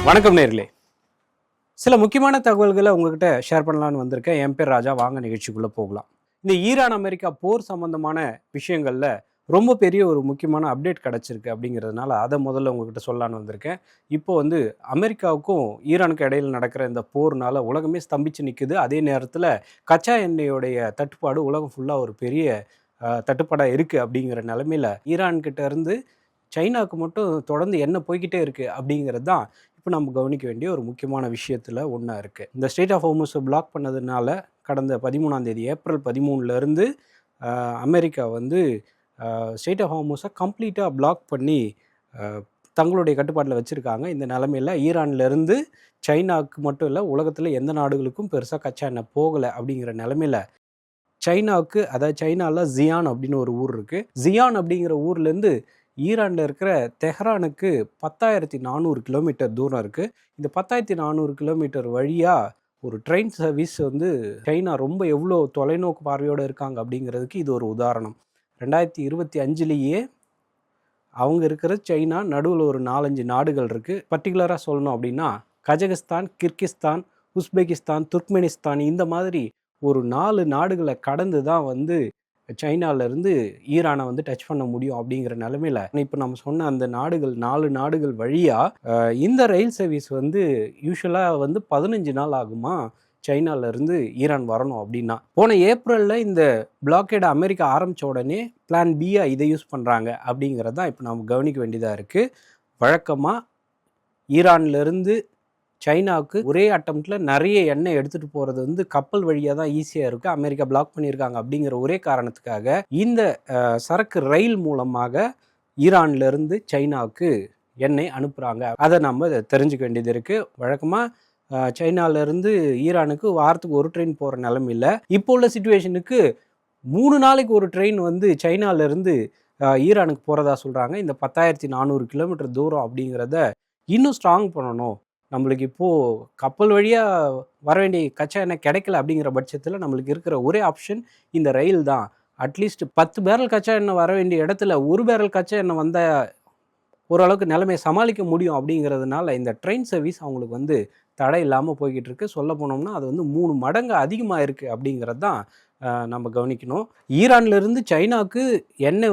வணக்கம் நேர்களே. சில முக்கியமான தகவல்களை உங்ககிட்ட ஷேர் பண்ணலான்னு வந்திருக்கேன். என் பேர் ராஜா. வாங்க நிகழ்ச்சிக்குள்ளே போகலாம். இந்த ஈரான் அமெரிக்கா போர் சம்பந்தமான விஷயங்களில் ரொம்ப பெரிய ஒரு முக்கியமான அப்டேட் கிடச்சிருக்கு அப்படிங்கிறதுனால அதை முதல்ல உங்ககிட்ட சொல்லலான்னு வந்திருக்கேன். இப்போ அமெரிக்காவுக்கும் ஈரானுக்கும் இடையில் நடக்கிற இந்த போர்னால உலகமே ஸ்தம்பிச்சு நிற்குது. அதே நேரத்தில் கச்சா எண்ணெயோடைய தட்டுப்பாடு உலகம் ஃபுல்லாக ஒரு பெரிய தட்டுப்பாடாக இருக்குது. அப்படிங்கிற நிலமையில் ஈரான்கிட்ட இருந்து சைனாவுக்கு மட்டும் தொடர்ந்து எண்ணெய் போய்கிட்டே இருக்குது அப்படிங்கிறது தான் இப்போ நம்ம கவனிக்க வேண்டிய ஒரு முக்கியமான விஷயத்தில் ஒன்றா இருக்குது. இந்த ஸ்ட்ரெய்ட் ஆஃப் ஹோர்முஸை பிளாக் பண்ணதுனால கடந்த 13ஆம் தேதி ஏப்ரல் 13 அமெரிக்கா ஸ்ட்ரெய்ட் ஆஃப் ஹோர்முஸை கம்ப்ளீட்டாக பிளாக் பண்ணி தங்களுடைய கட்டுப்பாட்டில் வச்சுருக்காங்க. இந்த நிலமையில் ஈரான்லேருந்து சைனாவுக்கு மட்டும் இல்லை, உலகத்தில் எந்த நாடுகளுக்கும் பெருசாக கச்சா எண்ணெய் போகலை. அப்படிங்கிற நிலமையில் சைனாவுக்கு, அதாவது சைனாவில் ஜியான் அப்படின்னு ஒரு ஊர் இருக்குது. ஜியான் அப்படிங்கிற ஊர்லேருந்து ஈரானில் இருக்கிற தெஹ்ரானுக்கு 10,400 கிலோமீட்டர் தூரம் இருக்குது. இந்த 10,400 கிலோமீட்டர் வழியாக ஒரு ட்ரெயின் சர்வீஸ் சைனா ரொம்ப எவ்வளோ தொலைநோக்கு பார்வையோடு இருக்காங்க அப்படிங்கிறதுக்கு இது ஒரு உதாரணம். 2025 அவங்க இருக்கிற சைனா நடுவில் ஒரு 4-5 நாடுகள் இருக்குது. பர்டிகுலராக சொல்லணும் அப்படின்னா கஜகஸ்தான், கிர்கிஸ்தான், உஸ்பெகிஸ்தான், துர்க்மெனிஸ்தான், இந்த மாதிரி ஒரு 4 நாடுகளை கடந்து தான் சைனாவிலேருந்து ஈரானை டச் பண்ண முடியும். அப்படிங்கிற நிலமையில் இப்போ நம்ம சொன்ன அந்த நாடுகள் 4 நாடுகள் வழியாக இந்த ரயில் சர்வீஸ் யூஸ்வலாக 15 நாள் ஆகுமா சைனாவிலேருந்து ஈரான் வரணும். அப்படின்னா போன ஏப்ரலில் இந்த பிளாக்கேட் அமெரிக்கா ஆரம்பித்த உடனே பிளான் பியா இதை யூஸ் பண்ணுறாங்க. அப்படிங்கிறது தான் இப்போ நம்ம கவனிக்க வேண்டியதாக இருக்குது. வழக்கமாக ஈரான்லேருந்து சைனாவுக்கு ஒரே அட்டம்ப்டில் நிறைய எண்ணெய் எடுத்துகிட்டு போகிறது கப்பல் வழியாக தான் ஈஸியாக இருக்குது. அமெரிக்கா பிளாக் பண்ணியிருக்காங்க அப்படிங்கிற ஒரே காரணத்துக்காக இந்த சரக்கு ரயில் மூலமாக ஈரான்லேருந்து சைனாவுக்கு எண்ணெய் அனுப்புகிறாங்க. அதை நம்ம தெரிஞ்சுக்க வேண்டியது இருக்குது. வழக்கமாக சைனாவிலேருந்து ஈரானுக்கு வாரத்துக்கு ஒரு ட்ரெயின் போகிற நிலைமையில் இப்போ உள்ள சிச்சுவேஷனுக்கு 3 நாளைக்கு ஒரு ட்ரெயின் சைனாவிலேருந்து ஈரானுக்கு போகிறதா சொல்கிறாங்க. இந்த 10,400 கிலோமீட்டர் தூரம் அப்படிங்கிறத இன்னும் ஸ்ட்ராங் பண்ணணும். நம்மளுக்கு இப்போது கப்பல் வழியாக வர வேண்டிய கச்சா எண்ணெய் கிடைக்கல. அப்படிங்கிற பட்சத்தில் நம்மளுக்கு இருக்கிற ஒரே ஆப்ஷன் இந்த ரயில் தான். அட்லீஸ்ட் 10 பேரல் கச்சா எண்ணெய் வர வேண்டிய இடத்துல 1 பேரல் கச்சா எண்ணெய் வந்தால் ஓரளவுக்கு நிலைமையை சமாளிக்க முடியும். அப்படிங்கிறதுனால இந்த ட்ரெயின் சர்வீஸ் அவங்களுக்கு தடை இல்லாமல் போய்கிட்டு இருக்கு. சொல்ல போனோம்னா அது 3 மடங்கு அதிகமாக இருக்குது. அப்படிங்கிறது தான் நம்ம கவனிக்கணும். ஈரான்லேருந்து சைனாவுக்கு எண்ணெய்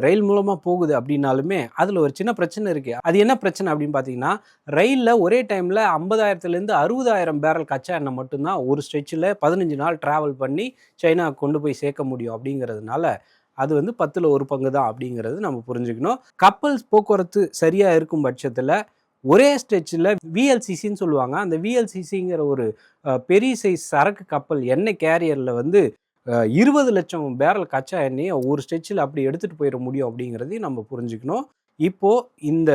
ரயில் மூலமாக போகுது அப்படின்னாலுமே அதில் ஒரு சின்ன பிரச்சனை இருக்குது. அது என்ன பிரச்சனை அப்படின்னு பார்த்தீங்கன்னா, ரயிலில் ஒரே டைமில் 50,000 60,000 பேரல் கச்சா எண்ணெய் மட்டும்தான் ஒரு ஸ்ட்ரெச்சில் 15 நாள் ட்ராவல் பண்ணி சைனாவுக்கு கொண்டு போய் சேர்க்க முடியும். அப்படிங்கிறதுனால அது 10ல் 1 பங்கு தான் அப்படிங்கிறது நம்ம புரிஞ்சுக்கணும். கப்பல் போக்குவரத்து சரியாக இருக்கும் பட்சத்தில் ஒரே ஸ்ட்ரெச்சில் விஎல்சிசின்னு சொல்லுவாங்க. அந்த விஎல்சிசிங்கிற ஒரு பெரிய சைஸ் சரக்கு கப்பல் எண்ணெய் கேரியரில் 20 லட்சம் பேரல் கச்சா எண்ணெயை ஒரு ஸ்ட்ரெச்சில் அப்படி எடுத்துகிட்டு போயிட முடியும். அப்படிங்கிறதையும் நம்ம புரிஞ்சுக்கணும். இப்போது இந்த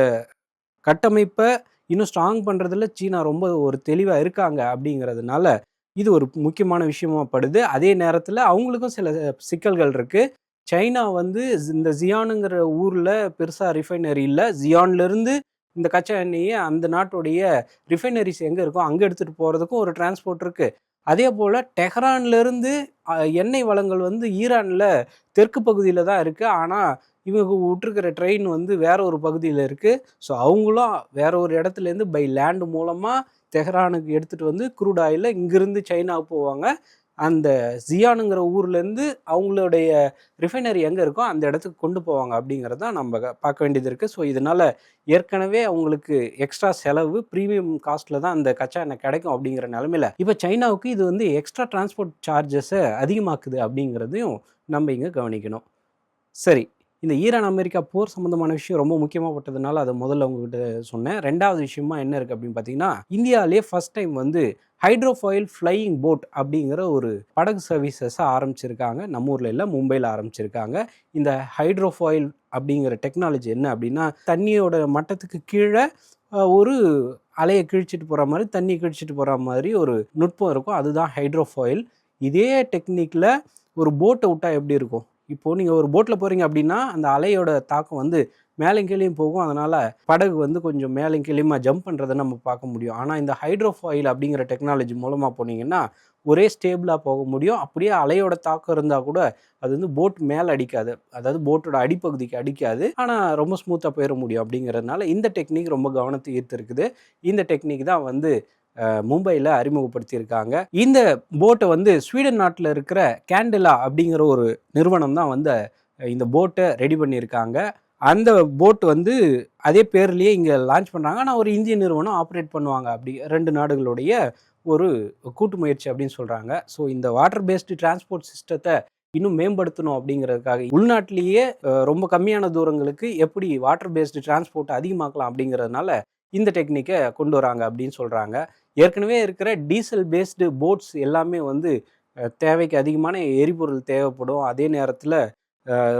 கட்டமைப்பை இன்னும் ஸ்ட்ராங் பண்ணுறதுல சீனா ரொம்ப ஒரு தெளிவாக இருக்காங்க. அப்படிங்கிறதுனால இது ஒரு முக்கியமான விஷயமா படுது. அதே நேரத்தில் அவங்களுக்கும் சில சிக்கல்கள் இருக்குது. சைனா இந்த ஜியானுங்கிற ஊரில் பெருசாக ரிஃபைனரி இல்லை. ஜியான்லேருந்து இந்த கச்சா எண்ணெயை அந்த நாட்டுடைய ரிஃபைனரிஸ் எங்கே இருக்கோ அங்கே எடுத்துகிட்டு போகிறதுக்கும் ஒரு டிரான்ஸ்போர்ட் இருக்குது. அதே போல் டெஹ்ரான்லேருந்து எண்ணெய் வளங்கள் ஈரானில் தெற்கு பகுதியில் தான் இருக்குது. ஆனால் இவங்க விட்டுருக்கிற ட்ரெயின் வேற ஒரு பகுதியில் இருக்குது. ஸோ அவங்களும் வேற ஒரு இடத்துலேருந்து பை லேண்டு மூலமாக தெஹ்ரானுக்கு எடுத்துகிட்டு க்ரூட் ஆயிலில் இங்கேருந்து சைனாவுக்கு போவாங்க. அந்த ஜியானுங்கிற ஊர்லேருந்து அவங்களுடைய ரிஃபைனரி எங்கே இருக்கோ அந்த இடத்துக்கு கொண்டு போவாங்க. அப்படிங்கிறது தான் நம்ம பார்க்க வேண்டியது இருக்குது. ஸோ இதனால் ஏற்கனவே அவங்களுக்கு எக்ஸ்ட்ரா செலவு, ப்ரீமியம் காஸ்ட்டில் தான் அந்த கச்சா எண்ணெய் கிடைக்கும். அப்படிங்கிற நிலமையில் இப்போ சைனாவுக்கு இது எக்ஸ்ட்ரா டிரான்ஸ்போர்ட் சார்ஜஸை அதிகமாக்குது. அப்படிங்கிறதையும் நம்ம இங்கே கவனிக்கணும். சரி, இந்த ஈரான் அமெரிக்கா போர் சம்மந்தமான விஷயம் ரொம்ப முக்கியமாகப்பட்டதுனால அதை முதல்ல உங்ககிட்ட சொன்னேன். 2வது விஷயமா என்ன இருக்குது அப்படின்னு பார்த்தீங்கன்னா, இந்தியாவிலே ஃபர்ஸ்ட் டைம் ஹைட்ரோஃபாயில் ஃப்ளையிங் போட் அப்படிங்கிற ஒரு படகு சர்வீசஸை ஆரம்பிச்சிருக்காங்க. நம்ம ஊரில் இல்லை, மும்பையில் ஆரம்பிச்சிருக்காங்க. இந்த ஹைட்ரோஃபாயில் அப்படிங்கிற டெக்னாலஜி என்ன அப்படின்னா, தண்ணியோட மட்டத்துக்கு கீழே ஒரு அலையை கிழிச்சிட்டு போகிற மாதிரி, தண்ணி கிழிச்சிட்டு போகிற மாதிரி ஒரு நுட்பம் இருக்கும். அதுதான் ஹைட்ரோஃபாயில். இதே டெக்னிக்கில் ஒரு போட்டை விட்டால் எப்படி இருக்கும்? இப்போது நீங்கள் ஒரு போட்டில் போகிறீங்க அப்படின்னா அந்த அலையோட தாக்கம் மேலும் கீழேயும் போகும். அதனால் படகு கொஞ்சம் மேலும் கீழேயுமா ஜம்ப் பண்ணுறதை நம்ம பார்க்க முடியும். ஆனால் இந்த ஹைட்ரோஃபாயில் அப்படிங்கிற டெக்னாலஜி மூலமாக போனீங்கன்னா ஒரே ஸ்டேபிளாக போக முடியும். அப்படியே அலையோட தாக்கம் இருந்தால் கூட அது வந்து போட் மேலே அடிக்காது, அதாவது போட்டோட அடிப்பகுதிக்கு அடிக்காது, ஆனால் ரொம்ப ஸ்மூத்தாக போயிட முடியும். அப்படிங்கிறதுனால இந்த டெக்னிக் ரொம்ப கவனத்தை ஈர்த்திருக்குது. இந்த டெக்னிக் தான் வந்து மும்பையில் அறிமுகப்படுத்தியிருக்காங்க. இந்த போட்டை வந்து ஸ்வீடன் நாட்டில் இருக்கிற கேண்டிலா அப்படிங்கிற ஒரு நிறுவனம் தான் வந்து இந்த போட்டை ரெடி பண்ணியிருக்காங்க. அந்த போட் வந்து அதே பேர்லேயே இங்கே லான்ச் பண்ணுறாங்க. ஆனால் ஒரு இந்திய நிறுவனம் ஆப்ரேட் பண்ணுவாங்க. அப்படி 2 நாடுகளுடைய ஒரு கூட்டு முயற்சி அப்படின்னு சொல்கிறாங்க. ஸோ இந்த வாட்டர் பேஸ்டு டிரான்ஸ்போர்ட் சிஸ்டத்தை இன்னும் மேம்படுத்தணும் அப்படிங்கிறதுக்காக உள்நாட்டிலேயே ரொம்ப கம்மியான தூரங்களுக்கு எப்படி வாட்டர் பேஸ்டு டிரான்ஸ்போர்ட் அதிகமாக்கலாம் அப்படிங்கிறதுனால இந்த டெக்னிக்கை கொண்டு வராங்க அப்படின்னு சொல்கிறாங்க. ஏற்கனவே இருக்கிற டீசல் பேஸ்டு போட்ஸ் எல்லாமே வந்து தேவைக்கு அதிகமான எரிபொருள் தேவைப்படும், அதே நேரத்தில்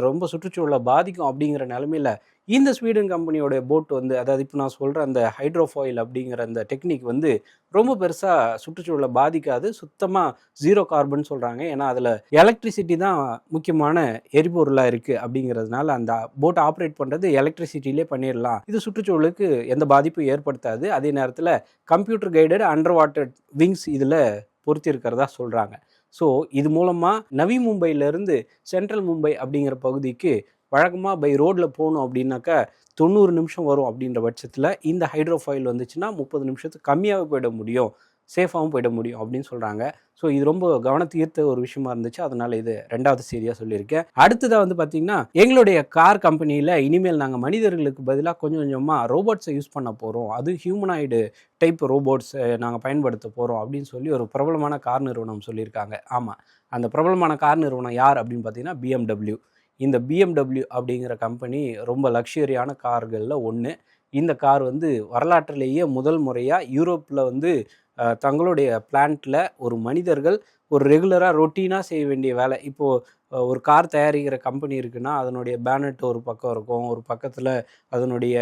ரொம்ப சுற்றுச்சூழலை பாதிக்கும். அப்படிங்கிற நிலமையில இந்த ஸ்வீடன் கம்பெனியோட போட் வந்து, அதாவது இப்போ நான் சொல்கிற அந்த ஹைட்ரோஃபாயில் அப்படிங்கிற அந்த டெக்னிக் வந்து ரொம்ப பெருசாக சுற்றுச்சூழலை பாதிக்காது, சுத்தமாக 0 கார்பன் சொல்கிறாங்க. ஏன்னா அதில் எலக்ட்ரிசிட்டி தான் முக்கியமான எரிபொருளாக இருக்குது. அப்படிங்கிறதுனால அந்த போட் ஆப்ரேட் பண்ணுறது எலக்ட்ரிசிட்டிலே பண்ணிடலாம். இது சுற்றுச்சூழலுக்கு எந்த பாதிப்பும் ஏற்படுத்தாது. அதே நேரத்தில் computer guided under water wings இதில் பொருத்தி இருக்கிறதா சொல்கிறாங்க. ஸோ இது மூலமாக நவி மும்பையிலேருந்து சென்ட்ரல் மும்பை அப்படிங்கிற பகுதிக்கு வழக்கமாக பை ரோடில் போகணும் அப்படின்னாக்கா 90 நிமிஷம் வரும். அப்படின்ற பட்சத்தில் இந்த ஹைட்ரோஃபாயில் வந்துச்சுன்னா 30 நிமிஷத்துக்கு கம்மியாகவே போயிட முடியும், சேஃபாகவும் போயிட முடியும் அப்படின்னு சொல்கிறாங்க. ஸோ இது ரொம்ப கவனத்தை ஈர்த்த ஒரு விஷயமா இருந்துச்சு. அதனால் இது 2வது செய்தியாக சொல்லியிருக்கேன். அடுத்ததாக வந்து பார்த்திங்கன்னா, எங்களுடைய கார் கம்பெனியில் இனிமேல் நாங்கள் மனிதர்களுக்கு பதிலாக கொஞ்சம் கொஞ்சமாக ரோபோட்ஸை யூஸ் பண்ண போகிறோம், அது ஹியூமனாய்டு டைப் ரோபோட்ஸை நாங்கள் பயன்படுத்த போகிறோம் அப்படின்னு சொல்லி ஒரு பிரபலமான கார் நிறுவனம் சொல்லியிருக்காங்க. ஆமாம், அந்த பிரபலமான கார் நிறுவனம் யார் அப்படின்னு பார்த்தீங்கன்னா BMW. இந்த BMW அப்படிங்கிற கம்பெனி ரொம்ப லக்ஸரியான கார்களில் ஒன்று. இந்த கார் வந்து வரலாற்றிலேயே முதல் முறையாக யூரோப்பில் வந்து தங்களுடைய பிளான்ட்டில் ஒரு மனிதர்கள் ஒரு ரெகுலராக ரொட்டீனாக செய்ய வேண்டிய வேலை. இப்போது ஒரு கார் தயாரிக்கிற கம்பெனி இருக்குன்னா அதனுடைய பேனட் ஒரு பக்கம் இருக்கும், ஒரு பக்கத்தில் அதனுடைய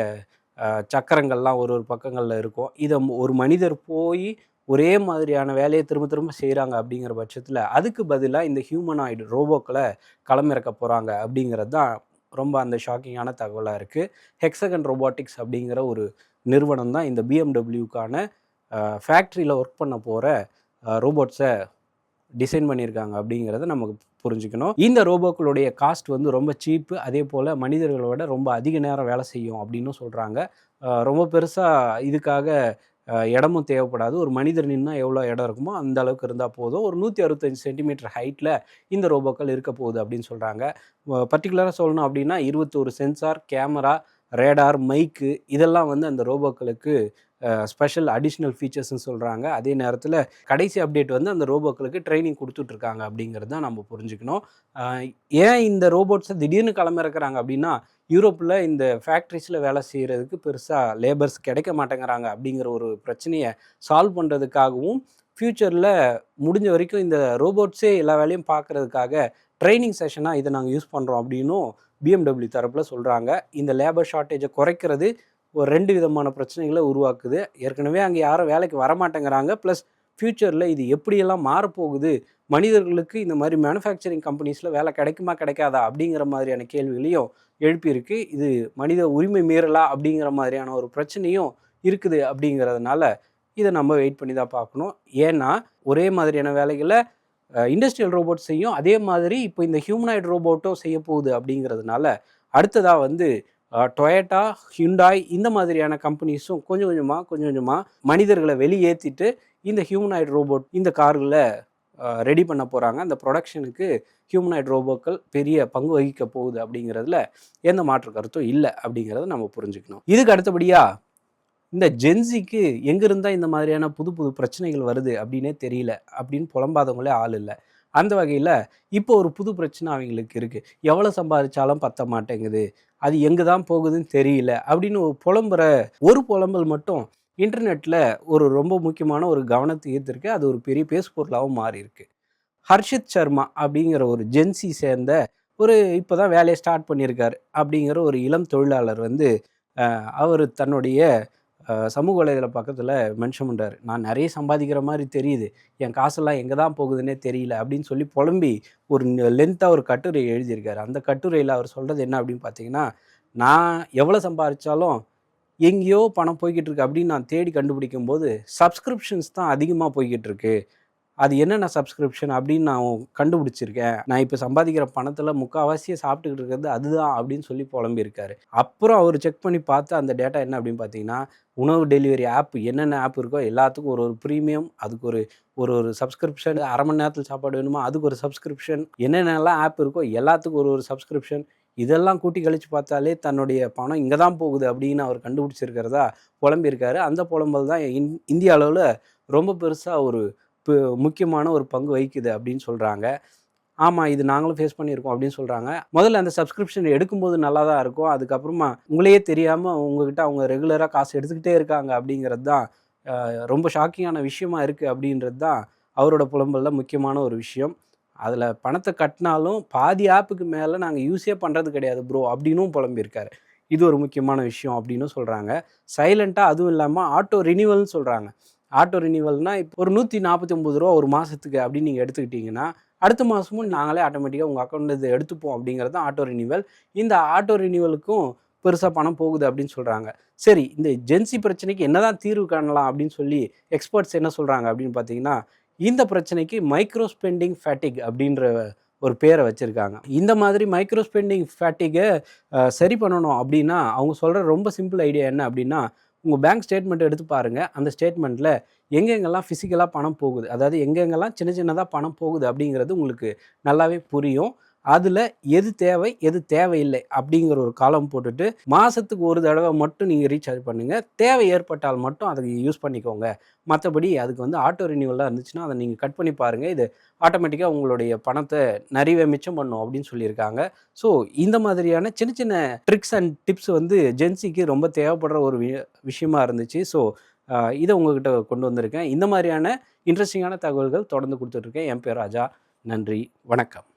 சக்கரங்கள்லாம் ஒரு ஒரு பக்கங்களில் இருக்கும். இதை ஒரு மனிதர் போய் ஒரே மாதிரியான வேலையை திரும்ப திரும்ப செய்கிறாங்க. அப்படிங்கிற பட்சத்தில் அதுக்கு பதிலாக இந்த ஹியூமனாய்டு ரோபோக்களை களமிறக்க போகிறாங்க. அப்படிங்கிறது தான் ரொம்ப அந்த ஷாக்கிங்கான தகவலாக இருக்குது. ஹெக்ஸகன் ரோபோட்டிக்ஸ் அப்படிங்கிற ஒரு நிறுவனம் தான் இந்த BMWக்கான ஃபேக்ட்ரியில் ஒர்க் பண்ண போகிற ரோபோட்ஸை டிசைன் பண்ணியிருக்காங்க அப்படிங்கிறத நமக்கு புரிஞ்சுக்கணும். இந்த ரோபோக்களுடைய காஸ்ட் வந்து ரொம்ப சீப்பு, அதே போல் மனிதர்களோட ரொம்ப அதிக நேரம் வேலை செய்யும் அப்படின்னு சொல்கிறாங்க. ரொம்ப பெருசாக இதுக்காக இடமும் தேவைப்படாது. ஒரு மனிதர் நின்னா எவ்வளோ இடம் இருக்குமோ அந்த அளவுக்கு இருந்தால் போதும். ஒரு 165 சென்டிமீட்டர் ஹைட்டில் இந்த ரோபோக்கள் இருக்க போகுது அப்படின்னு சொல்கிறாங்க. பர்டிகுலராக சொல்லணும் அப்படின்னா 21 சென்சார், கேமரா, ரேடார், மைக்கு இதெல்லாம் வந்து அந்த ரோபோக்களுக்கு ஸ்பெஷல் அடிஷ்னல் ஃபீச்சர்ஸ்ன்னு சொல்கிறாங்க. அதே நேரத்தில் கடைசி அப்டேட் வந்து அந்த ரோபோக்களுக்கு ட்ரைனிங் கொடுத்துட்ருக்காங்க அப்படிங்கிறது தான் நம்ம புரிஞ்சுக்கணும். ஏன் இந்த ரோபோட்ஸை திடீர்னு களமிறக்குறாங்க அப்படின்னா, யூரோப்பில் இந்த ஃபேக்ட்ரிஸில் வேலை செய்கிறதுக்கு பெருசாக லேபர்ஸ் கிடைக்க மாட்டேங்கிறாங்க அப்படிங்கிற ஒரு பிரச்சனையை சால்வ் பண்ணுறதுக்காகவும், ஃப்யூச்சரில் முடிஞ்ச வரைக்கும் இந்த ரோபோட்ஸே எல்லா வேலையும் பார்க்குறதுக்காக ட்ரைனிங் செஷனாக இதை நாங்கள் யூஸ் பண்ணுறோம் அப்படின்னும் BMW தரப்பில் சொல்கிறாங்க. இந்த லேபர் ஷார்ட்டேஜை குறைக்கிறது ஒரு 2 விதமான பிரச்சனைகளை உருவாக்குது. ஏற்கனவே அங்கே யாரும் வேலைக்கு வரமாட்டேங்கிறாங்க. ப்ளஸ் ஃப்யூச்சரில் இது எப்படியெல்லாம் மாறப்போகுது, மனிதர்களுக்கு இந்த மாதிரி மேனுஃபேக்சரிங் கம்பெனிஸில் வேலை கிடைக்குமா கிடைக்காதா அப்படிங்கிற மாதிரியான கேள்விகளையும் எழுப்பியிருக்கு. இது மனித உரிமை மீறலா அப்படிங்கிற மாதிரியான ஒரு பிரச்சனையும் இருக்குது. அப்படிங்கிறதுனால இதை நம்ம வெயிட் பண்ணி தான் பார்க்கணும். ஏன்னா ஒரே மாதிரியான வேலைகளை இண்டஸ்ட்ரியல் ரோபோட் செய்யும், அதே மாதிரி இப்போ இந்த ஹியூமனாய்டு ரோபோட்டும் செய்ய போகுது. அப்படிங்கிறதுனால அடுத்ததாக வந்து டொயட்டா, ஹிண்டாய் இந்த மாதிரியான கம்பெனிஸும் கொஞ்சம் கொஞ்சமாக மனிதர்களை வெளியேற்றிட்டு இந்த ஹியூமனாய்டு ரோபோட் இந்த கார்களை ரெடி பண்ண போகிறாங்க. அந்த ப்ரொடக்ஷனுக்கு ஹியூமனாய்டு ரோபோக்கள் பெரிய பங்கு வகிக்க போகுது. அப்படிங்கிறதுல எந்த மாற்று கருத்தும் இல்லை அப்படிங்கிறத நம்ம புரிஞ்சுக்கணும். இதுக்கு அடுத்தபடியாக இந்த ஜென்சிக்கு எங்கிருந்தால் இந்த மாதிரியான புது புது பிரச்சனைகள் வருது அப்படின்னே தெரியல அப்படின்னு புலம்பாதவங்களே ஆள் இல்லை. அந்த வகையில் இப்போ ஒரு புது பிரச்சனை அவங்களுக்கு இருக்குது. எவ்வளோ சம்பாதிச்சாலும் பத்த மாட்டேங்குது, அது எங்கே தான் போகுதுன்னு தெரியல அப்படின்னு ஒரு புலம்பல் மட்டும் இன்டர்நெட்டில் ஒரு ரொம்ப முக்கியமான ஒரு கவனத்தை ஈர்த்திருக்கு. அது ஒரு பெரிய பேசுபொருளாகவும் மாறி இருக்கு. ஹர்ஷித் சர்மா அப்படிங்கிற ஒரு ஜென்சி சேர்ந்த இப்போ தான் வேலையை ஸ்டார்ட் பண்ணியிருக்காரு அப்படிங்கிற ஒரு இளம் தொழிலாளர் வந்து அவர் தன்னுடைய சமூக வலைதள பக்கத்தில் மென்ஷன் பண்ணுறாரு. நான் நிறைய சம்பாதிக்கிற மாதிரி தெரியுது, என் காசெல்லாம் எங்கே தான் போகுதுன்னே தெரியல அப்படின்னு சொல்லி புலம்பி ஒரு லென்த்தாக ஒரு கட்டுரை எழுதியிருக்காரு. அந்த கட்டுரையில் அவர் சொல்கிறது என்ன அப்படின்னு பார்த்தீங்கன்னா, நான் எவ்வளோ சம்பாதிச்சாலும் எங்கேயோ பணம் போய்கிட்டு இருக்கு அப்படின்னு நான் தேடி கண்டுபிடிக்கும் போது சப்ஸ்கிரிப்ஷன்ஸ் தான் அதிகமாக போய்கிட்டு இருக்கு. அது என்னென்ன சப்ஸ்கிரிப்ஷன் அப்படின்னு நான் கண்டுபிடிச்சிருக்கேன். நான் இப்போ சம்பாதிக்கிற பணத்தில் முக்கால்வாசியை சாப்பிட்டுக்கிட்டு இருக்கிறது அதுதான் அப்படின்னு சொல்லி புலம்பியிருக்காரு. அப்புறம் அவர் செக் பண்ணி பார்த்து அந்த டேட்டா என்ன அப்படின்னு பார்த்தீங்கன்னா, உணவு டெலிவரி ஆப் என்னென்ன ஆப் இருக்கோ எல்லாத்துக்கும் ஒரு ஒரு ப்ரீமியம், அதுக்கு ஒரு ஒரு ஒரு சப்ஸ்கிரிப்ஷன், அரை மணி நேரத்தில் சாப்பாடு வேணுமா அதுக்கு ஒரு சப்ஸ்கிரிப்ஷன், என்னென்னலாம் ஆப் இருக்கோ எல்லாத்துக்கும் ஒரு ஒரு சப்ஸ்கிரிப்ஷன், இதெல்லாம் கூட்டி கழிச்சு பார்த்தாலே தன்னுடைய பணம் இங்கே தான் போகுது அப்படின்னு அவர் கண்டுபிடிச்சிருக்கிறதா புலம்பியிருக்காரு. அந்த புலம்பல் தான் இந்திய அளவில் ரொம்ப பெருசாக ஒரு முக்கியமான ஒரு பங்கு வகிக்குது அப்படின்னு சொல்கிறாங்க. ஆமாம், இது நாங்களும் ஃபேஸ் பண்ணியிருக்கோம் அப்படின்னு சொல்கிறாங்க. முதல்ல அந்த சப்ஸ்கிரிப்ஷன் எடுக்கும்போது நல்லா தான் இருக்கும். அதுக்கப்புறமா உங்களையே தெரியாமல் உங்ககிட்ட அவங்க ரெகுலராக காசு எடுத்துக்கிட்டே இருக்காங்க அப்படிங்கிறது தான் ரொம்ப ஷாக்கிங்கான விஷயமா இருக்குது அப்படின்றது தான் அவரோட புலம்பலில் முக்கியமான ஒரு விஷயம். அதில் பணத்தை கட்டினாலும் பாதி ஆப்புக்கு மேலே நாங்கள் யூஸே பண்ணுறது கிடையாது ப்ரோ அப்படின்னும் புலம்பியிருக்காரு. இது ஒரு முக்கியமான விஷயம் அப்படின்னு சொல்கிறாங்க. சைலண்ட்டாக அதுவும் இல்லாமல் ஆட்டோ ரினிவல்னு சொல்கிறாங்க. ஆட்டோ ரினிவல்னால் இப்போ ஒரு ரூ. 149 ஒரு மாதத்துக்கு அப்படின்னு நீங்கள் எடுத்துக்கிட்டிங்கன்னா, அடுத்த மாதமும் நாங்களே ஆட்டோமேட்டிக்காக உங்கள் அக்கௌண்ட் இதை எடுத்துப்போம் அப்படிங்கிறது தான் ஆட்டோ ரினிவல். இந்த ஆட்டோ ரினிவலுக்கும் பெருசாக பணம் போகுது அப்படின்னு சொல்கிறாங்க. சரி, இந்த ஜென்சி பிரச்சனைக்கு என்னதான் தீர்வு காணலாம் அப்படின்னு சொல்லி எக்ஸ்பர்ட்ஸ் என்ன சொல்கிறாங்க அப்படின்னு பார்த்தீங்கன்னா, இந்த பிரச்சனைக்கு மைக்ரோ ஸ்பெண்டிங் ஃபேட்டிக் அப்படின்ற ஒரு பேரை வச்சுருக்காங்க. இந்த மாதிரி மைக்ரோ ஸ்பெண்டிங் ஃபேட்டிகை சரி பண்ணணும் அப்படின்னா அவங்க சொல்கிற ரொம்ப சிம்பிள் ஐடியா என்ன அப்படின்னா, உங்கள் பேங்க் ஸ்டேட்மெண்ட் எடுத்து பாருங்கள். அந்த ஸ்டேட்மெண்ட்டில் எங்கெங்கெல்லாம் ஃபிசிக்கலாக பணம் போகுது, அதாவது எங்கெங்கெல்லாம் சின்ன சின்னதாக பணம் போகுது அப்படிங்கிறது உங்களுக்கு நல்லாவே புரியும். அதில் எது தேவை எது தேவையில்லை அப்படிங்கிற ஒரு காலம் போட்டுட்டு மாதத்துக்கு ஒரு தடவை மட்டும் நீங்கள் ரீசார்ஜ் பண்ணுங்கள். தேவை ஏற்பட்டால் மட்டும் அதை யூஸ் பண்ணிக்கோங்க. மற்றபடி அதுக்கு வந்து ஆட்டோ ரினியூவலாக இருந்துச்சுன்னா அதை நீங்கள் கட் பண்ணி பாருங்கள். இது ஆட்டோமேட்டிக்காக உங்களுடைய பணத்தை நிறையவே மிச்சம் பண்ணும் அப்படின்னு சொல்லியிருக்காங்க. ஸோ இந்த மாதிரியான சின்ன சின்ன ட்ரிக்ஸ் அண்ட் டிப்ஸ் வந்து ஜென்சிக்கு ரொம்ப தேவைப்படுற ஒரு விஷயமா இருந்துச்சு. ஸோ இதை உங்ககிட்ட கொண்டு வந்திருக்கேன். இந்த மாதிரியான இன்ட்ரெஸ்டிங்கான தகவல்கள் தொடர்ந்து கொடுத்துட்ருக்கேன். என் பேர் ராஜா. நன்றி, வணக்கம்.